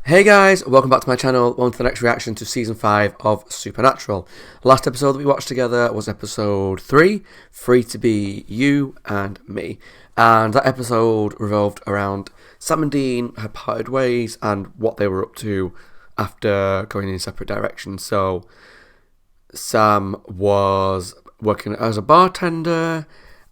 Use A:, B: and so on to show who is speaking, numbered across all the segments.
A: Hey guys, welcome back to my channel. On to the next reaction to season 5 of Supernatural. Last episode that we watched together was episode 3, Free to Be You and Me. And that episode revolved around Sam and Dean had parted ways and what they were up to after going in separate directions. So Sam was working as a bartender,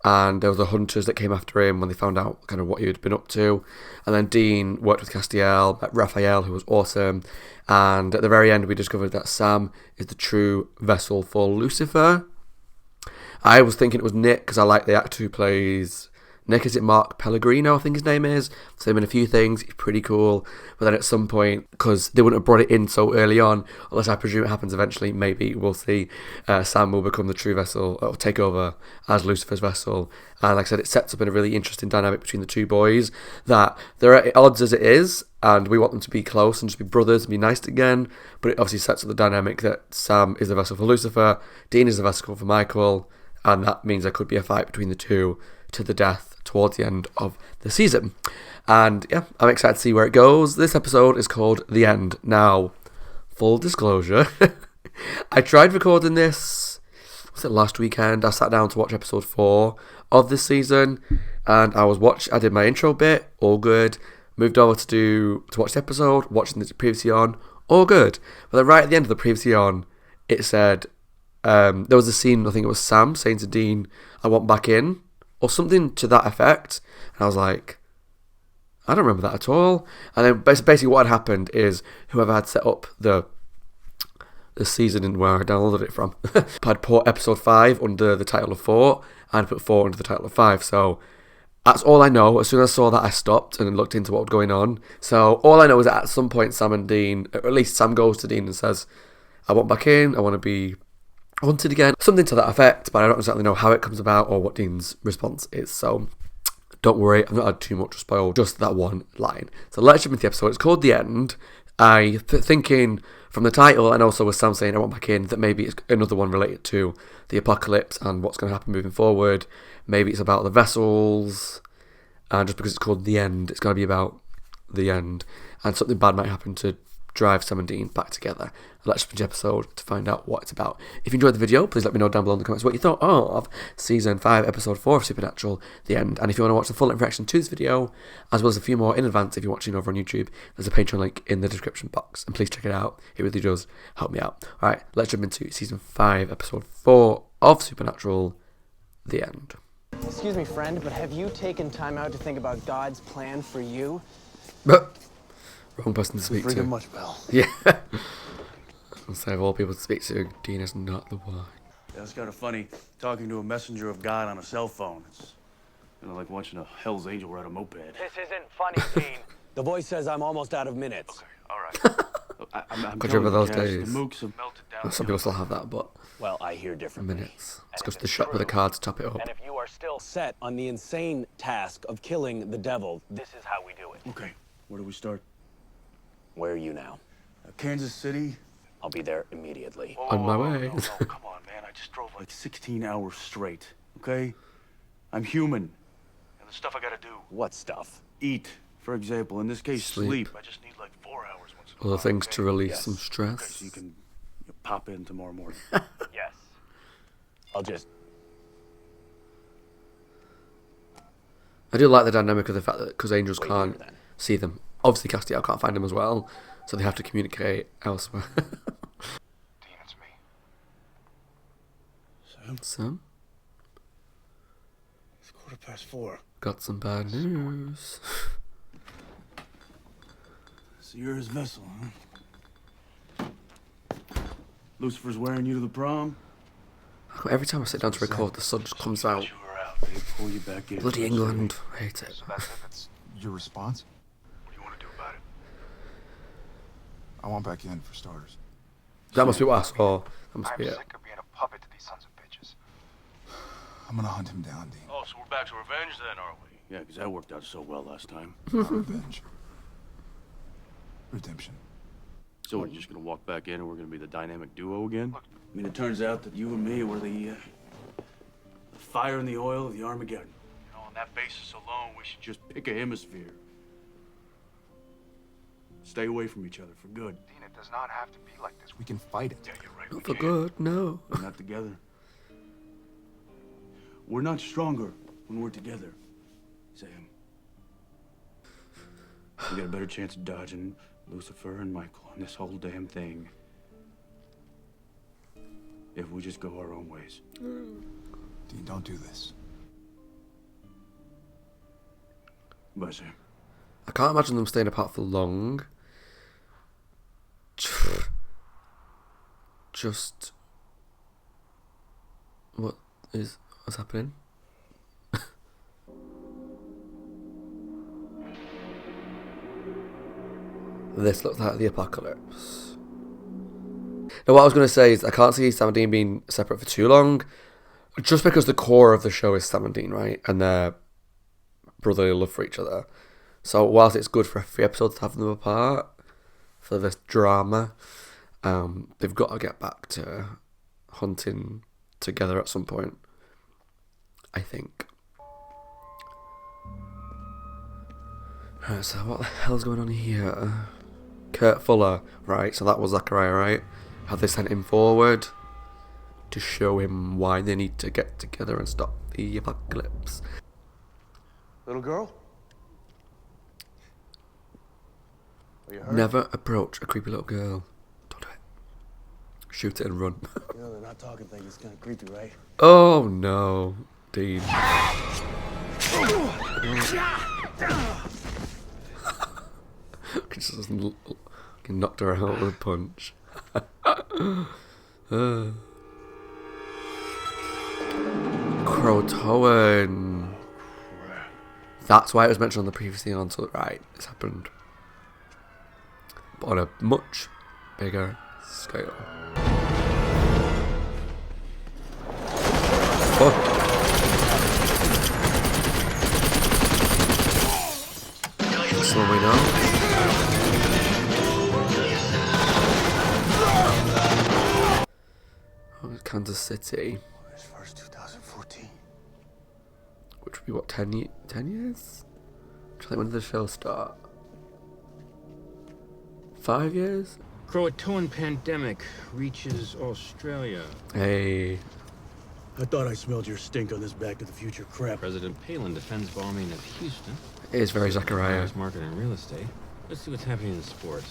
A: and there was the hunters that came after him when they found out kind of what he had been up to. And then Dean worked with Castiel, met Raphael, who was awesome. And at the very end, we discovered that Sam is the true vessel for Lucifer. I was thinking it was Nick, because I like the actor who plays Nick. Is it Mark Pellegrino, I think his name is? Seen him in a few things, he's pretty cool. But then at some point, because they wouldn't have brought it in so early on, unless I presume it happens eventually, maybe we'll see Sam will become the true vessel, or take over as Lucifer's vessel. And like I said, it sets up in a really interesting dynamic between the two boys, that they're at odds as it is, and we want them to be close and just be brothers and be nice again. But it obviously sets up the dynamic that Sam is the vessel for Lucifer, Dean is the vessel for Michael, and that means there could be a fight between the two to the death towards the end of the season. And yeah, I'm excited to see where it goes. This episode is called The End. Now, full disclosure, I tried recording this, was it last weekend? I sat down to watch episode 4 of this season, and I did my intro bit, all good. Moved over to watch the episode, watching the previously on, all good. But then right at the end of the previously on, it said, there was a scene, I think it was Sam saying to Dean, "I want back in," or something to that effect. And I was like, I don't remember that at all. And then basically what had happened is whoever had set up the season and where I downloaded it from had put episode 5 under the title of 4 and put 4 under the title of 5. So that's all I know. As soon as I saw that, I stopped and looked into what was going on. So all I know is that at some point Sam and Dean, or at least Sam goes to Dean and says, "I want back in, I want to be hunted again," something to that effect, but I don't exactly know how it comes about or what Dean's response is. So don't worry, I've not had too much to spoil, just that one line. So let's jump into the episode. It's called The End. Thinking from the title, and also with Sam saying "I want back in," that maybe it's another one related to the apocalypse and what's going to happen moving forward. Maybe it's about the vessels, and just because it's called The End, it's going to be about the end, and something bad might happen to drive Sam and Dean back together. Let's jump into the episode to find out what it's about. If you enjoyed the video, please let me know down below in the comments what you thought of Season 5, Episode 4 of Supernatural, The End. And if you want to watch the full reaction to this video, as well as a few more in advance if you're watching over on YouTube, there's a Patreon link in the description box. And please check it out. It really does help me out. Alright, let's jump into Season 5, Episode 4 of Supernatural, The End.
B: Excuse me, friend, but have you taken time out to think about God's plan for you?
A: Wrong person to speak to.
C: Friggin' much, pal.
A: Yeah. I'll say of all people to speak to, Dean is not the one.
C: Yeah, it's kind of funny talking to a messenger of God on a cell phone. It's like watching a Hell's Angel ride a moped.
B: This isn't funny, Dean. The voice says I'm almost out of minutes.
C: Okay, all right. I'm
A: Could you remember those
C: Cass,
A: days?
C: The mooks have melted down.
A: Some people still have that, but
B: Well, I hear differently.
A: minutes. Let's go to the shop with a card to top it up.
B: And if you are still set on the insane task of killing the devil, this is how we do it.
C: Okay, where do we start?
B: Where are you now?
C: Kansas City.
B: I'll be there immediately.
A: On my way.
C: No, come on, man. I just drove like 16 hours straight, okay? I'm human. And the stuff I gotta do.
B: What stuff?
C: Eat, for example. In this case, sleep. I just need like 4 hours once in a while.
A: Other things to release
B: Yes.
A: some
C: Okay,
A: stress.
C: so you can pop in tomorrow morning.
B: Yes. I'll just...
A: I do like the dynamic of the fact that because angels
B: Wait
A: can't
B: here, then.
A: see them. Obviously, Castiel can't find them as well, so they have to communicate elsewhere.
C: Dean, it's me. Sam?
A: Sam,
C: It's 4:15.
A: got some bad news.
C: So you're his vessel, huh? Lucifer's wearing you to the prom?
A: Every time I sit down to record, the sun just comes out.
C: You were out. They pull you back in.
A: Bloody England, I hate it.
D: That's your response?
C: What do you want to do about it?
D: I want back in, for starters.
A: That must be what I saw. That must
E: I'm
A: be it.
E: sick of being a puppet to these sons of bitches.
D: I'm gonna hunt him down, Dean.
C: Oh, so we're back to revenge then, aren't we? Yeah, because that worked out so well last time.
D: Not revenge. Redemption.
C: So we're just gonna walk back in and we're gonna be the dynamic duo again? I mean, it turns out that you and me were the fire and the oil of the Armageddon. On that basis alone, we should just pick a hemisphere. stay away from each other for good.
E: Dean, it does not have to be like this.
D: We can fight it.
C: Yeah, you're right.
A: Not
C: we
A: for
C: can't.
A: good, no.
C: We're not together. We're not stronger when we're together, Sam. We got a better chance of dodging Lucifer and Michael on this whole damn thing if we just go our own ways.
D: Dean, don't do this.
C: Bye, Sam.
A: I can't imagine them staying apart for long. Just... What's happening? This looks like the apocalypse. Now, what I was going to say is I can't see Sam and Dean being separate for too long, just because the core of the show is Sam and Dean, right? And their brotherly love for each other. So whilst it's good for a few episodes to have them apart for this drama, they've got to get back to hunting together at some point, I think. Right, so what the hell's going on here? Kurt Fuller, right, so that was Zachariah, right? Have they sent him forward to show him why they need to get together and stop the apocalypse?
B: Little girl? Are you hurt?
A: Never approach a creepy little girl. Don't do it. Shoot it and run.
B: You know, the not talking thing is kind of creepy, right?
A: Oh no, Dean. Just knocked her out with a punch. Croatoan. That's why it was mentioned on the previous thing on to the right. It's happened. But on a much bigger scale. Fuck. That's what we know. Kansas City.
B: August 1st, 2014.
A: Which would be what, 10 years? When did the show start? 5 years?
F: Croatoan pandemic reaches Australia.
A: Hey.
C: I thought I smelled your stink on this Back to the Future crap.
F: President Palin defends bombing of Houston.
A: It is very Zachariah.
F: Buyer's market and real estate. Let's see what's happening in sports.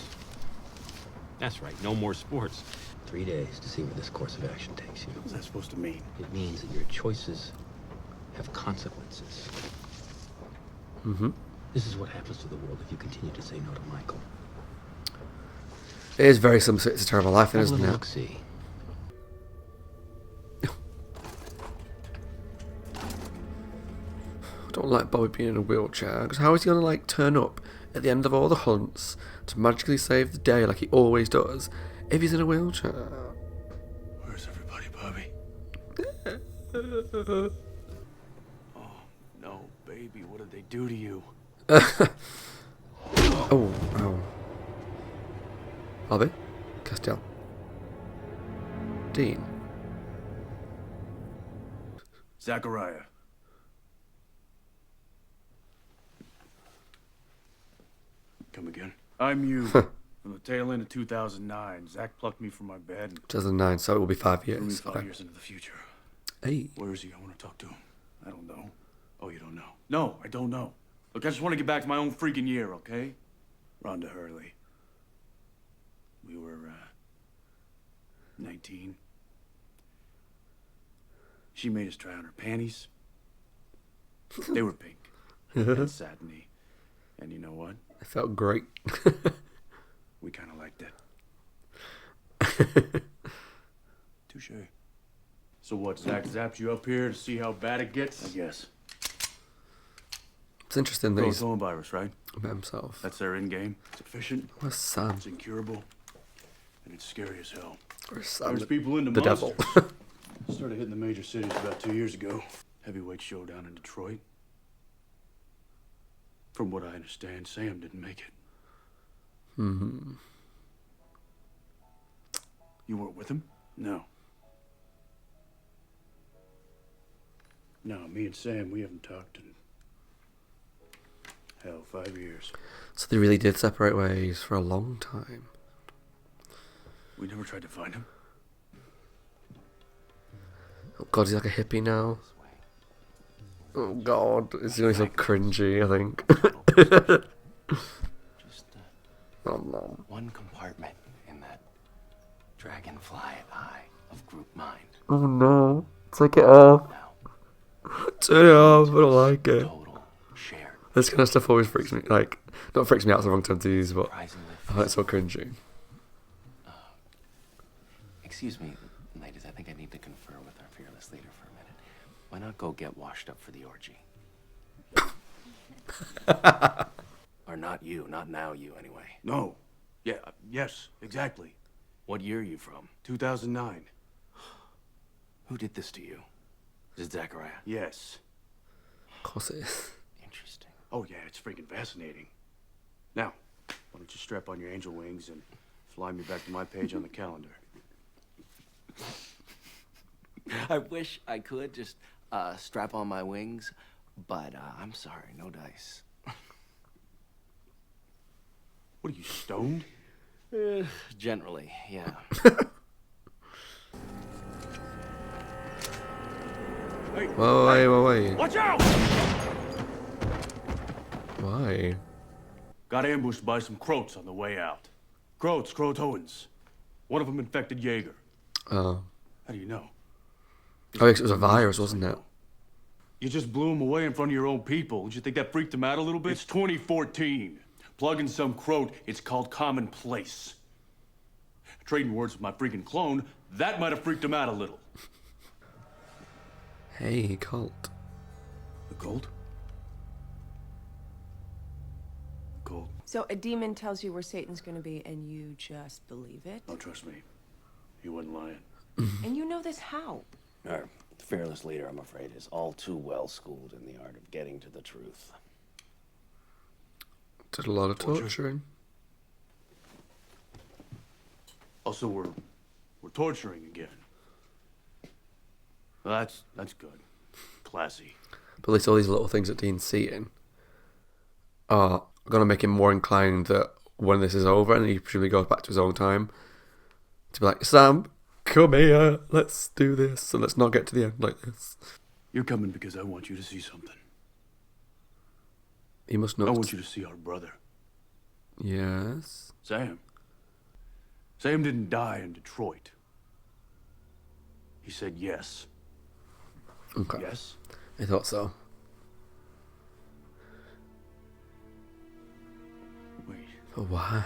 F: That's right, no more sports. 3 days to see where this course of action takes you.
C: What's that supposed to mean?
F: It means that your choices have consequences.
A: Mm-hmm.
F: This is what happens to the world if you continue to say no to Michael.
A: It is very similar to It's a Terrible Life,
F: Have a
A: isn't
F: little
A: it?
F: look-see.
A: I don't like Bobby being in a wheelchair, because how is he going to like turn up at the end of all the hunts to magically save the day like he always does if he's in a wheelchair?
C: Where's everybody, Bobby? Oh, no, baby, what did they do to you?
A: Oh. Bobby? Castile. Dean.
C: Zachariah. Come again. I'm you. From the tail end of 2009, Zach plucked me from my bed and
A: 2009, so it will be 5
C: threw me
A: years.
C: 5
A: Okay.
C: years into the future.
A: Hey.
C: Where is he? I want to talk to him. I don't know. Oh, you don't know? No, I don't know. Look, I just want to get back to my own freaking year, okay? Rhonda Hurley. We were, 19. She made us try on her panties. They were pink and satiny. And you know what?
A: It felt great.
C: We kind of liked it. Touche. So what, Zach zapped you up here to see how bad it gets? I guess.
A: It's interesting that he's
C: Croatoan virus, right?
A: met himself.
C: That's their end game. It's efficient,
A: Where's Sam?
C: it's incurable, and it's scary as hell.
A: Where's Sam?
C: Turns people into
A: The
C: monsters.
A: devil.
C: Started hitting the major cities about 2 years ago. Heavyweight showdown in Detroit. From what I understand, Sam didn't make it.
A: Mm-hmm.
C: You weren't with him? No. No, me and Sam, we haven't talked in Hell, 5 years.
A: So they really did separate ways for a long time.
C: We never tried to find him.
A: Oh god, he's like a hippie now. Oh god, it's gonna be so cringy, I think.
G: Just
A: Oh no.
G: one compartment in that dragonfly eye of group mind.
A: Oh no. Take it off.
G: Now,
A: Turn it off, I don't like it.
G: total shared.
A: This kind of stuff always freaks me, like, not freaks me out, it's the wrong term to use, but
G: Surprisingly
A: I find it so cringy.
G: Excuse me, ladies, I think I need to confer with our fearless leader for a minute. Why not go get washed up for the orgy? Or not you, not now you anyway.
C: No. Yeah, yes, exactly.
G: What year are you from?
C: 2009.
G: Who did this to you? Is it Zachariah?
C: Yes.
A: Of course it is.
G: Interesting.
C: Oh, yeah, it's freaking fascinating. Now, why don't you strap on your angel wings and fly me back to my page on the calendar?
G: I wish I could just strap on my wings, but I'm sorry, no dice.
C: What are you, stoned?
G: Generally, yeah.
C: Hey,
A: Wait.
C: watch out!
A: Why?
C: Got ambushed by some croats on the way out. Croatoans. One of them infected Jaeger.
A: Oh.
C: How do you know?
A: Oh, it was a virus, wasn't it?
C: You just blew him away in front of your own people. Did you think that freaked him out a little bit? It's 2014. Plugging some croat, it's called commonplace. Trading words with my freaking clone, that might have freaked him out a little.
A: Hey, cult.
C: The gold? Gold.
H: So a demon tells you where Satan's gonna be, and you just believe it?
C: Oh, trust me. He wasn't lying.
H: And you know this how?
G: Our fearless leader, I'm afraid, is all too well schooled in the art of getting to the truth.
A: Did a lot of
C: Torture.
A: torturing.
C: Also, we're torturing again. Well, that's good. Classy.
A: But at least all these little things that Dean's seeing are going to make him more inclined that when this is over and he presumably goes back to his own time, to be like, Sam, come here, let's do this, and let's not get to the end like this.
C: You're coming because I want you to see something.
A: He must
C: I
A: not.
C: want you to see our brother.
A: Yes.
C: Sam. Sam didn't die in Detroit. He said yes.
A: Okay.
C: Yes?
A: I thought so.
C: Wait.
A: But why?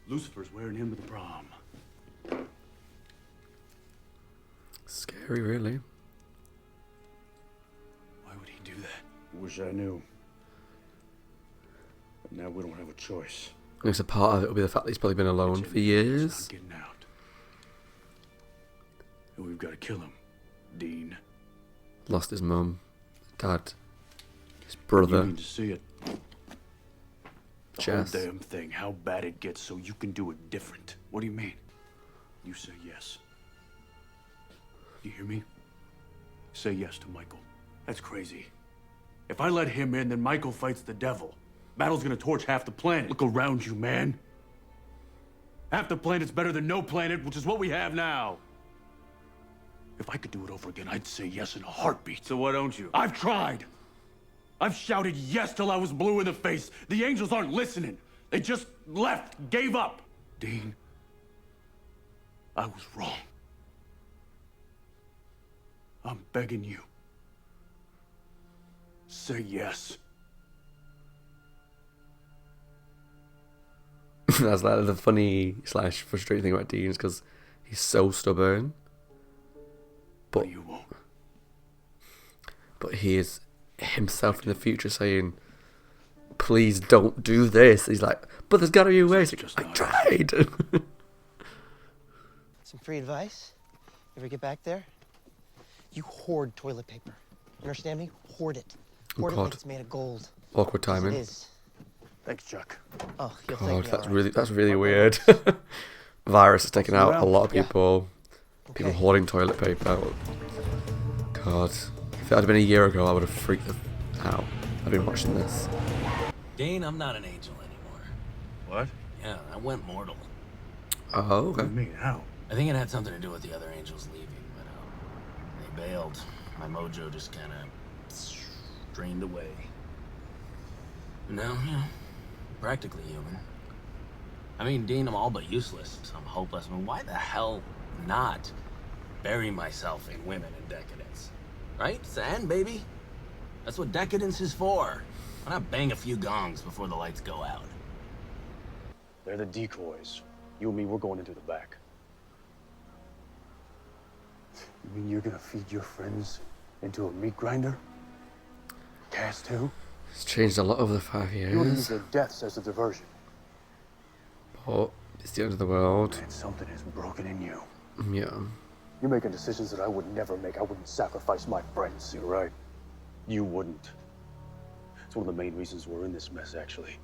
C: Lucifer's wearing him to the prom.
A: Scary, really.
C: Why would he do that? Wish I knew. But now we don't have a choice.
A: I guess a part of it will be the fact that he's probably been alone for years.
C: He's not getting out. And we've got to kill him, Dean.
A: Lost his mum, dad, his
C: You
A: brother,
C: need to see it. The
A: Jess.
C: whole damn thing, how bad it gets so you can do it different. What do you mean? You say yes. You hear me? Say yes to Michael. That's crazy. If I let him in, then Michael fights the devil. Battle's gonna torch half the planet. Look around you, man. Half the planet's better than no planet, which is what we have now. If I could do it over again, I'd say yes in a heartbeat. So why don't you? I've tried. I've shouted yes till I was blue in the face. The angels aren't listening. They just left, gave up. Dean, I was wrong. I'm begging you. Say yes.
A: That's like the funny / frustrating thing about Dean is because he's so stubborn.
C: But you won't.
A: But he is himself in the future saying, please don't do this. He's like, but there's gotta be a way. He's like, I tried.
I: Some free advice? You ever get back there? You hoard toilet paper. You understand me? Hoard it. Hoard it
A: God.
I: like it's made of gold.
A: Awkward
I: 'Cause
A: timing.
I: It is.
C: Thanks, Chuck.
I: Oh, you'll
A: God,
I: thank me,
A: that's
I: all right.
A: that's really weird. Virus has taken out a lot of people. People
I: Okay.
A: hoarding toilet paper. God, if that had been a year ago, I would have freaked out. I've been watching this.
F: Dane, I'm not an angel anymore.
C: What?
F: Yeah, I went mortal.
A: Oh,
C: What do
A: okay.
C: you mean? How?
F: I think it had something to do with the other angels leaving, but they bailed. My mojo just kind of drained away. And now, practically human. I mean, Dean, I'm all but useless. So I'm hopeless. I mean, why the hell not bury myself in women and decadence? Right? Sand, baby? That's what decadence is for. Why not bang a few gongs before the lights go out?
C: They're the decoys. You and me, we're going into the back. You mean you're gonna feed your friends into a meat grinder? Cass too?
A: It's changed a lot over the 5
C: You wanna use
A: years.
C: their deaths as a diversion.
A: But it's the end of the world.
C: Man, something is broken in you.
A: Yeah.
C: You're making decisions that I would never make. I wouldn't sacrifice my friends. You're right. You wouldn't. It's one of the main reasons we're in this mess, actually.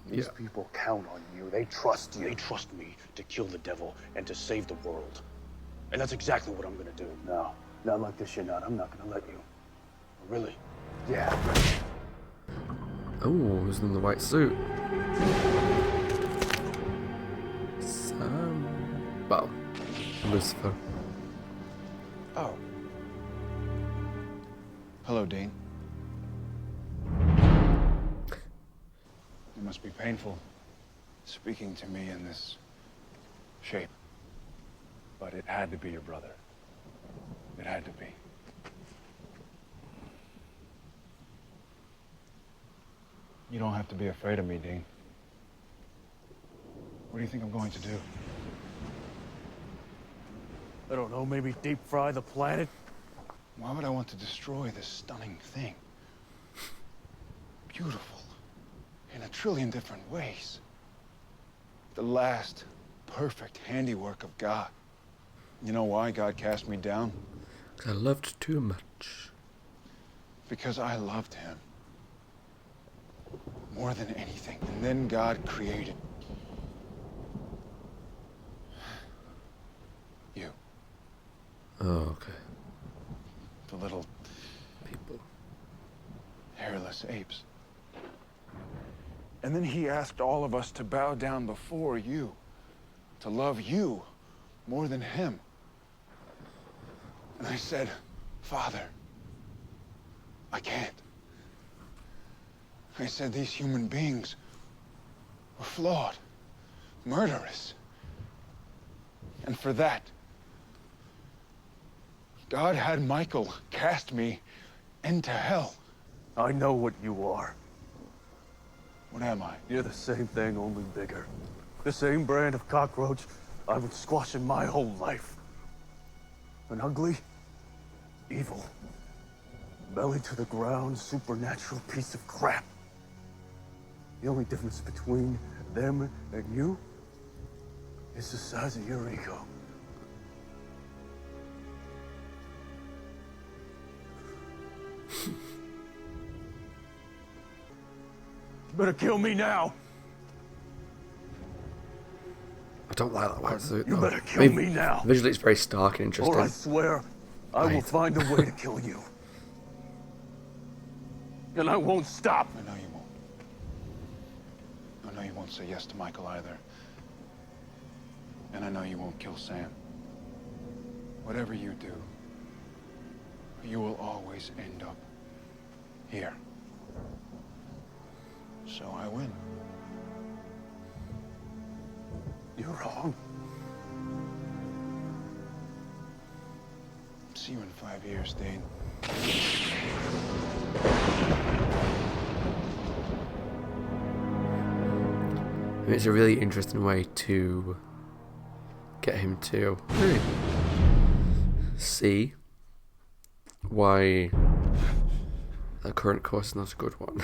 C: These people count on you. They trust you. They trust me to kill the devil and to save the world. And that's exactly what I'm gonna do. No, not like this, you're not. I'm not gonna let you. Really? Yeah.
A: Oh, who's in the white suit? Sam. Well, Lucifer.
D: Oh. Hello, Dean. It must be painful speaking to me in this shape. But it had to be your brother. It had to be. You don't have to be afraid of me, Dean. What do you think I'm going to do?
C: I don't know, maybe deep fry the planet?
D: Why would I want to destroy this stunning thing? Beautiful in a trillion different ways. The last perfect handiwork of God. You know why God cast me down?
A: 'Cause I loved too much.
D: Because I loved him. More than anything. And then God created you.
A: Oh, okay.
D: The little
A: People.
D: hairless apes. And then he asked all of us to bow down before you, to love you more than him. And I said, Father, I can't. I said these human beings were flawed, murderous. And for that, God had Michael cast me into hell.
C: I know what you are.
D: What am I?
C: You're the same thing, only bigger. The same brand of cockroach I've been squashing my whole life. An ugly, evil, belly to the ground, supernatural piece of crap. The only difference between them and you is the size of your ego. You better kill me now.
A: I don't like that white suit.
C: You
A: though.
C: better kill me now.
A: Visually, it's very stark and interesting.
C: Or I swear, I will
A: Right.
C: find a way to kill you. And I won't stop.
D: I know you won't. I know you won't say yes to Michael either. And I know you won't kill Sam. Whatever you do, you will always end up here. So I win.
C: You're wrong.
D: See you in 5 years, Dane.
A: And it's a really interesting way to get him to really see why the current course is not a good one.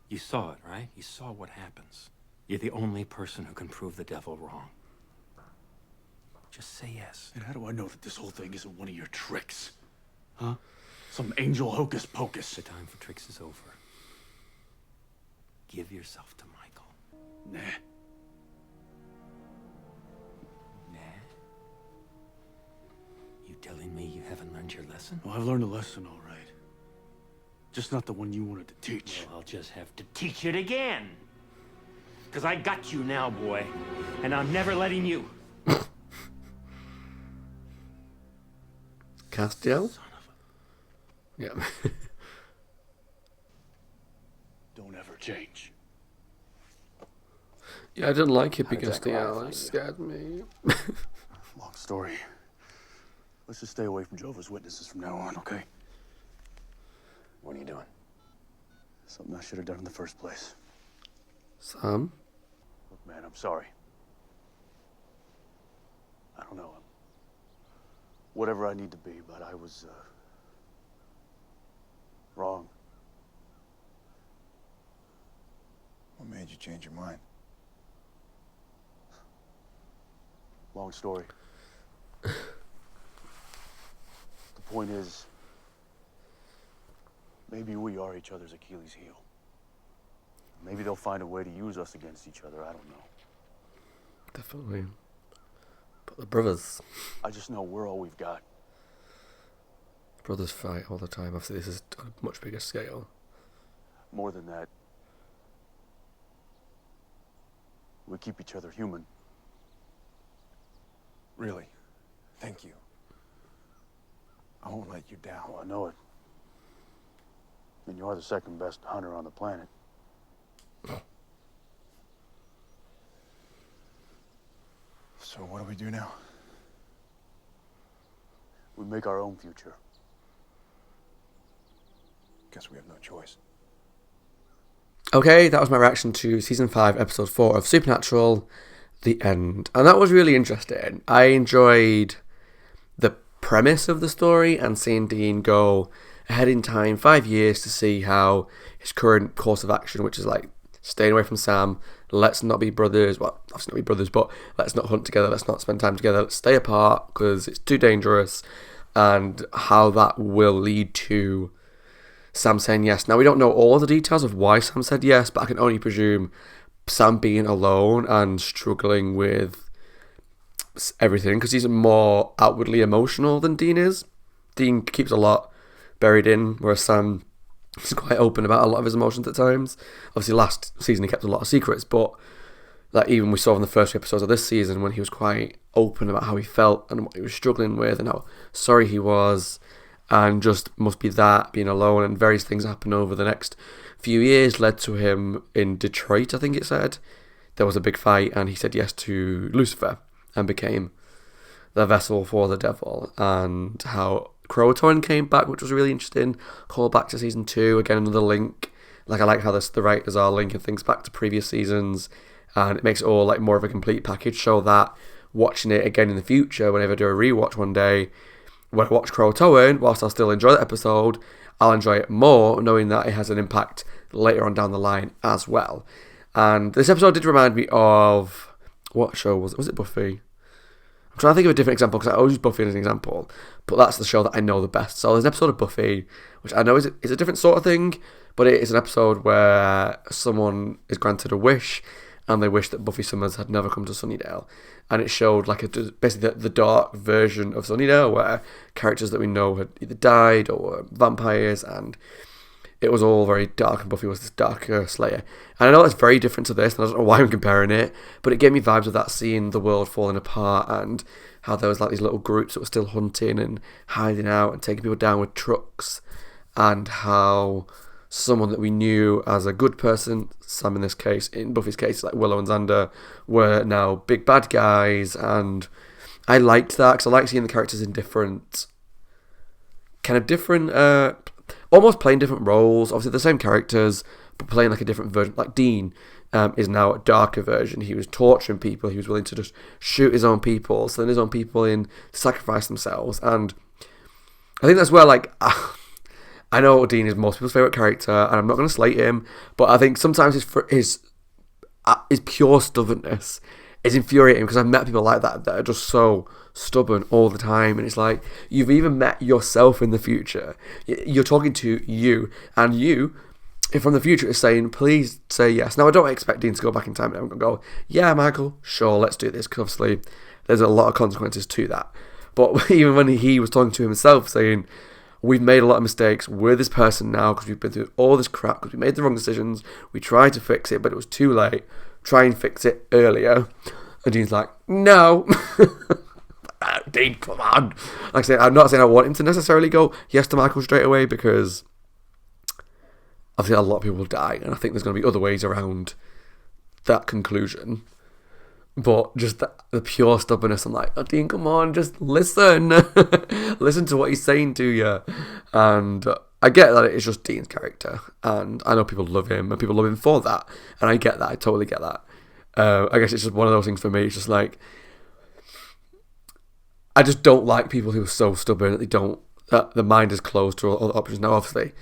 F: You saw it, right? You saw what happens. You're the only person who can prove the devil wrong. Just say yes.
C: And how do I know that this whole thing isn't one of your tricks? Huh? Some angel hocus pocus.
F: The time for tricks is over. Give yourself to Michael.
C: Nah.
F: Nah? You telling me you haven't learned your lesson?
C: Well, I've learned a lesson, all right. Just not the one you wanted to teach.
J: Well, I'll just have to teach it again. Because I got you now, boy. And I'm never letting you.
A: Castiel?
C: Son of
A: Yeah.
C: Don't ever change.
A: Yeah, I didn't like Hippie
G: How does that
A: Castiel.
G: qualify
A: It
G: you?
A: scared me.
C: Long story. Let's just stay away from Jehovah's Witnesses from now on, okay?
G: What are you doing?
C: Something I should have done in the first place.
A: Sam?
C: Look, man, I'm sorry. I don't know. I'm whatever I need to be, but I was, wrong.
D: What made you change your mind?
C: Long story. The point is, maybe we are each other's Achilles heel. Maybe they'll find a way to use us against each other. I don't know.
A: Definitely. But the brothers.
C: I just know we're all we've got.
A: Brothers fight all the time. Obviously, this is on a much bigger scale.
C: More than that, we keep each other human.
D: Really? Thank you. I won't let you down.
C: Oh, I know it. And you are the second best hunter on the planet.
D: So what do we do now?
C: We make our own future.
D: Guess we have no choice.
A: Okay, that was my reaction to Season 5, Episode 4 of Supernatural, The End. And that was really interesting. I enjoyed the premise of the story and seeing Dean go ahead in time 5 years to see how his current course of action, which is like staying away from Sam, let's not be brothers, well, obviously not be brothers, but let's not hunt together, let's not spend time together, let's stay apart because it's too dangerous, and how that will lead to Sam saying yes. Now, we don't know all the details of why Sam said yes, but I can only presume Sam being alone and struggling with everything, because he's more outwardly emotional than Dean is. Dean keeps a lot buried in, whereas Sam is quite open about a lot of his emotions at times. Obviously, last season he kept a lot of secrets, but like even we saw in the first few episodes of this season when he was quite open about how he felt and what he was struggling with and how sorry he was, and just must be that, being alone, and various things happen over the next few years led to him in Detroit, I think it said. There was a big fight and he said yes to Lucifer and became the vessel for the devil, and how Croatoan came back, which was really interesting. Call back to season 2, again another link. Like I like how the writers are linking things back to previous seasons, and it makes it all like more of a complete package, so that watching it again in the future, whenever I do a rewatch one day, when I watch Croatoan, whilst I'll still enjoy the episode, I'll enjoy it more knowing that it has an impact later on down the line as well. And this episode did remind me of, what show was it? Was it Buffy? I'm trying to think of a different example because I always use Buffy as an example, but that's the show that I know the best. So there's an episode of Buffy, which I know is a different sort of thing, but it is an episode where someone is granted a wish, and they wish that Buffy Summers had never come to Sunnydale. And it showed like basically the dark version of Sunnydale, where characters that we know had either died or were vampires, and it was all very dark, and Buffy was this darker Slayer. And I know that's very different to this, and I don't know why I'm comparing it, but it gave me vibes of that, seeing the world falling apart, and how there was like these little groups that were still hunting and hiding out and taking people down with trucks, and how someone that we knew as a good person, Sam in this case, in Buffy's case, like Willow and Xander, were now big bad guys. And I liked that because I like seeing the characters in different, almost playing different roles. Obviously the same characters, but playing like a different version. Like Dean is now a darker version. He was torturing people. He was willing to just shoot his own people, send his own people in, sacrifice themselves. And I think that's where like I know Dean is most people's favourite character, and I'm not going to slate him, but I think sometimes his pure stubbornness is infuriating, because I've met people like that are just so stubborn all the time, and it's like, you've even met yourself in the future. You're talking to you, and you, from the future, is saying, please say yes. Now, I don't expect Dean to go back in time, and I'm going to go, yeah, Michael, sure, let's do this, because obviously there's a lot of consequences to that. But even when he was talking to himself, saying, we've made a lot of mistakes. We're this person now because we've been through all this crap, because we made the wrong decisions. We tried to fix it, but it was too late. Try and fix it earlier. And Dean's like, no. Dean, come on. Like I say, I'm not saying I want him to necessarily go yes to Michael straight away, because obviously a lot of people will die, and I think there's going to be other ways around that conclusion. But just the pure stubbornness, I'm like, oh, Dean, come on, just listen. Listen to what he's saying to you. And I get that it's just Dean's character. And I know people love him, and people love him for that. And I get that. I totally get that. I guess it's just one of those things for me. It's just like, I just don't like people who are so stubborn that they don't, that the mind is closed to all other options. Now, obviously,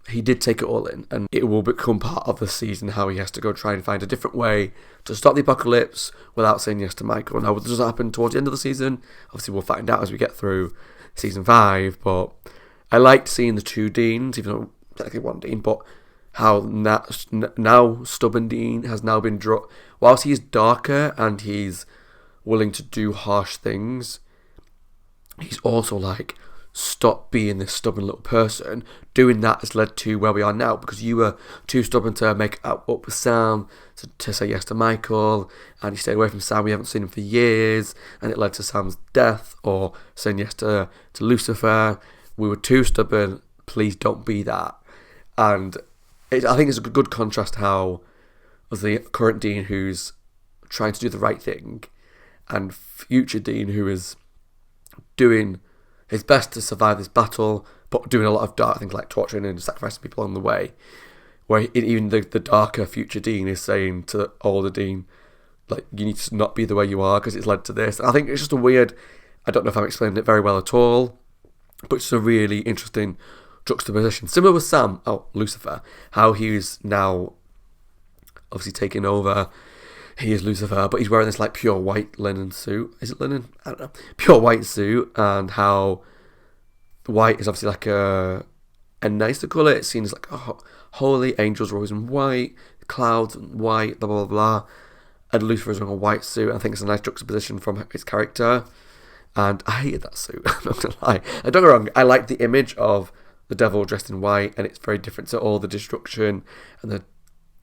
A: he did take it all in, and it will become part of the season how he has to go try and find a different way to stop the apocalypse without saying yes to Michael. Now, what does happen towards the end of the season? Obviously, we'll find out as we get through season 5, but I liked seeing the 2 Deans, even though technically 1 Dean, but how now stubborn Dean has now been dropped. Whilst he's darker and he's willing to do harsh things, he's also like, stop being this stubborn little person. Doing that has led to where we are now, because you were too stubborn to make up with Sam, to say yes to Michael, and you stayed away from Sam. We haven't seen him for years, and it led to Sam's death, or saying yes to Lucifer. We were too stubborn. Please don't be that. And I think it's a good contrast how the current Dean who's trying to do the right thing, and future Dean who is doing his best to survive this battle, but doing a lot of dark things like torturing and sacrificing people along the way. Where even the darker future Dean is saying to the older Dean, like, you need to not be the way you are because it's led to this. And I think it's just a weird, I don't know if I'm explaining it very well at all, but it's a really interesting juxtaposition. Similar with Sam, Lucifer, how he's now obviously taking over. He is Lucifer, but he's wearing this like pure white linen suit. Is it linen? I don't know. Pure white suit, and how white is obviously like a nicer colour. It seems like holy angels are always in white, clouds in white, blah blah blah. And Lucifer is wearing a white suit. I think it's a nice juxtaposition from his character. And I hated that suit. I'm not gonna lie. Don't get me wrong. I like the image of the devil dressed in white, and it's very different to all the destruction and the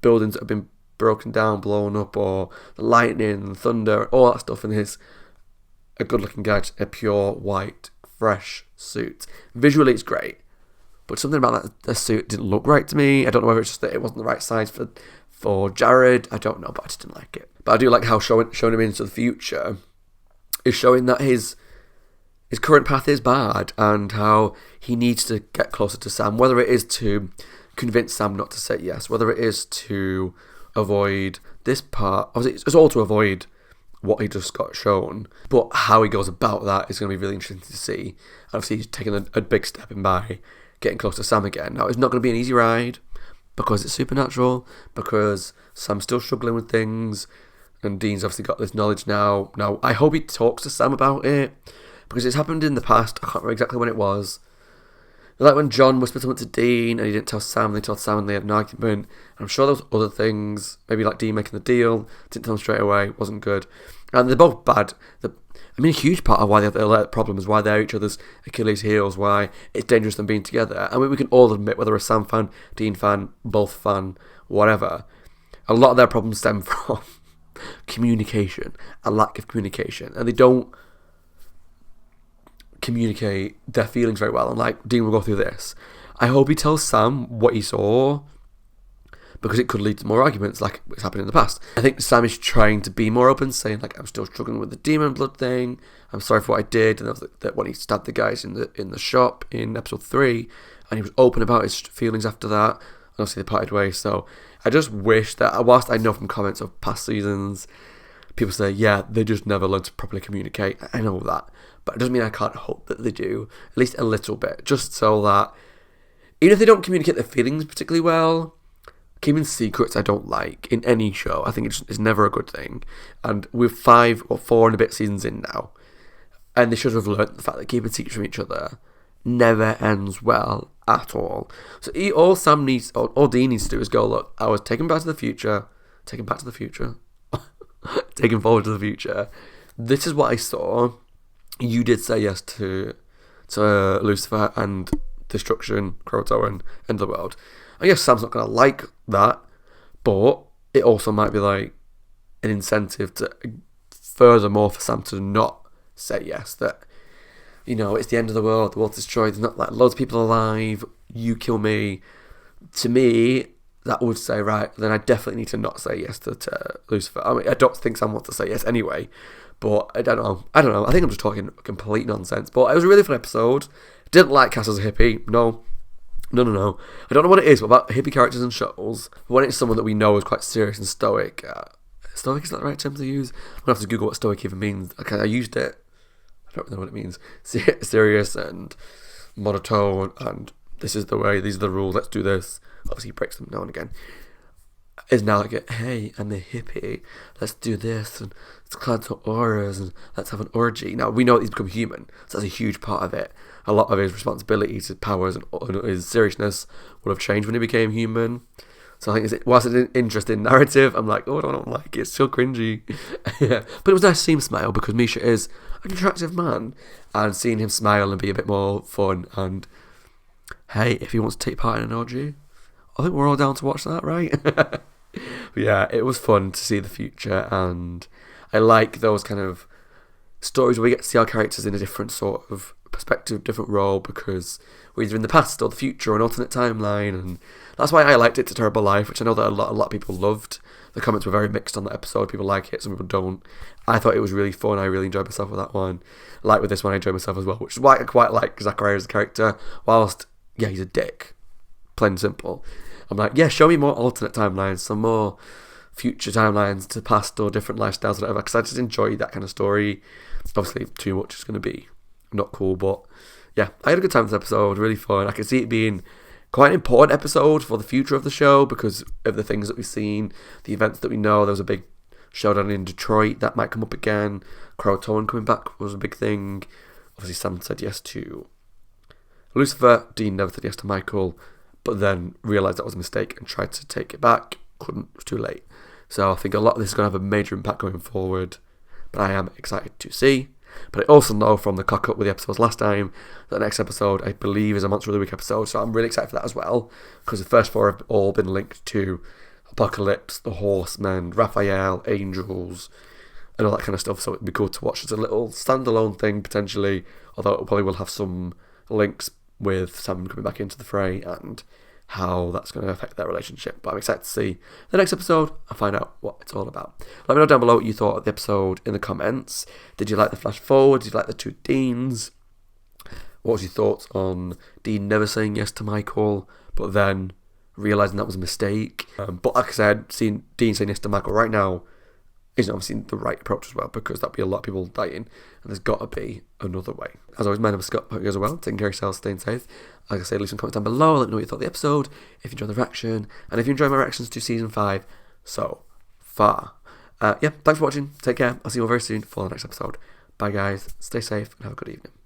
A: buildings that have been broken down, blown up, or the lightning and thunder, all that stuff. And his a good looking guy, a pure white, fresh suit. Visually it's great, but something about that suit didn't look right to me. I don't know whether it's just that it wasn't the right size for Jared. I don't know, but I just didn't like it. But I do like how showing him into the future is showing that his current path is bad, and how he needs to get closer to Sam, whether it is to convince Sam not to say yes, whether it is to avoid this part. Obviously, it's all to avoid what he just got shown, but how he goes about that is going to be really interesting to see. Obviously, he's taking a big step in by getting close to Sam again. Now, it's not going to be an easy ride, because it's supernatural, because Sam's still struggling with things, and Dean's obviously got this knowledge now. Now, I hope he talks to Sam about it, because it's happened in the past. I can't remember exactly when it was. Like when John whispered something to Dean and he didn't tell Sam, they told Sam and they had an argument. And I'm sure there was other things, maybe like Dean making the deal, didn't tell him straight away, wasn't good. And they're both bad. A huge part of why they have their problem is why they're each other's Achilles' heels, why it's dangerous them being together. I mean, we can all admit, whether a Sam fan, Dean fan, both fan, whatever, a lot of their problems stem from communication, a lack of communication. And they don't communicate their feelings very well, and like Dean will go through this. I hope he tells Sam what he saw, because it could lead to more arguments like it's happened in the past. I think Sam is trying to be more open, saying like, I'm still struggling with the demon blood thing, I'm sorry for what I did. And that was that when he stabbed the guys in the shop in episode 3, and he was open about his feelings after that, and obviously they parted ways. So I just wish that, whilst I know from comments of past seasons people say, yeah, they just never learn to properly communicate, I know that, but it doesn't mean I can't hope that they do, at least a little bit, just so that even if they don't communicate their feelings particularly well, keeping secrets I don't like in any show. I think it's never a good thing. And we're 5 or 4 and a bit seasons in now, and they should have learnt the fact that keeping secrets from each other never ends well at all. So all Sam needs, all Dean needs to do is go, look, I was taken forward to the future, taken forward to the future. This is what I saw. You did say yes to Lucifer, and destruction, Croatoan, end of the world. I guess Sam's not going to like that, but it also might be like an incentive to furthermore for Sam to not say yes, that, you know, it's the end of the world, the world's destroyed, there's not like loads of people alive, you kill me. To me, that would say, right, then I definitely need to not say yes to Lucifer. I mean, I don't think Sam wants to say yes anyway, but I don't know. I think I'm just talking complete nonsense, but it was a really fun episode. Didn't like Cass as a hippie, no. I don't know what it is about hippie characters and shows. When it's someone that we know is quite serious and stoic. Stoic, is that the right term to use? I'm going to have to Google what stoic even means. Okay, I used it. I don't know what it means. Serious and monotone, and this is the way, these are the rules, let's do this. Obviously he breaks them now and again. Is now like, hey, I'm a hippie, let's do this, and it's clad to auras, and let's have an orgy. Now, we know that he's become human, so that's a huge part of it. A lot of his responsibilities, his powers, and his seriousness would have changed when he became human. So I think, whilst it's an interesting narrative, I'm like, oh, I don't like it, it's so cringy. Yeah. But it was nice to see him smile, because Misha is an attractive man, and seeing him smile and be a bit more fun, and hey, if he wants to take part in an orgy, I think we're all down to watch that, right? But yeah, it was fun to see the future, and I like those kind of stories where we get to see our characters in a different sort of perspective, different role, because we're either in the past or the future or an alternate timeline, and that's why I liked It's a Terrible Life, which I know that a lot of people loved. The comments were very mixed on that episode. People like it, some people don't. I thought it was really fun. I really enjoyed myself with that one. Like with this one, I enjoyed myself as well, which is why I quite like Zachariah as a character, whilst, yeah, he's a dick. Plain and simple. I'm like, yeah, show me more alternate timelines, some more future timelines to past or different lifestyles, whatever, because I just enjoy that kind of story. Obviously, too much is going to be not cool, but yeah, I had a good time with this episode, really fun. I can see it being quite an important episode for the future of the show because of the things that we've seen, the events that we know. There was a big showdown in Detroit that might come up again. Croatoan coming back was a big thing. Obviously, Sam said yes to Lucifer. Dean never said yes to Michael, but then realised that was a mistake and tried to take it back. Couldn't, it was too late. So I think a lot of this is going to have a major impact going forward, but I am excited to see. But I also know from the cock up with the episodes last time that the next episode, I believe, is a Monster of the Week episode, so I'm really excited for that as well, because the first four have all been linked to Apocalypse, the Horsemen, Raphael, Angels, and all that kind of stuff, so it'd be cool to watch as a little standalone thing, potentially, although it probably will have some links with Sam coming back into the fray and how that's going to affect their relationship. But I'm excited to see the next episode and find out what it's all about. Let me know down below what you thought of the episode in the comments. Did you like the flash forward? Did you like the two Deans? What was your thoughts on Dean never saying yes to Michael, but then realising that was a mistake? But like I said, seeing Dean saying yes to Michael right now isn't obviously the right approach as well, because that'd be a lot of people dying, and there's got to be another way. As always, my name is Scott. Hope you guys are well, taking care of yourselves, staying safe. Like I say, leave some comments down below, let me know what you thought of the episode, if you enjoyed the reaction, and if you enjoyed my reactions to Season 5 so far. Yeah, thanks for watching, take care, I'll see you all very soon for the next episode. Bye guys, stay safe, and have a good evening.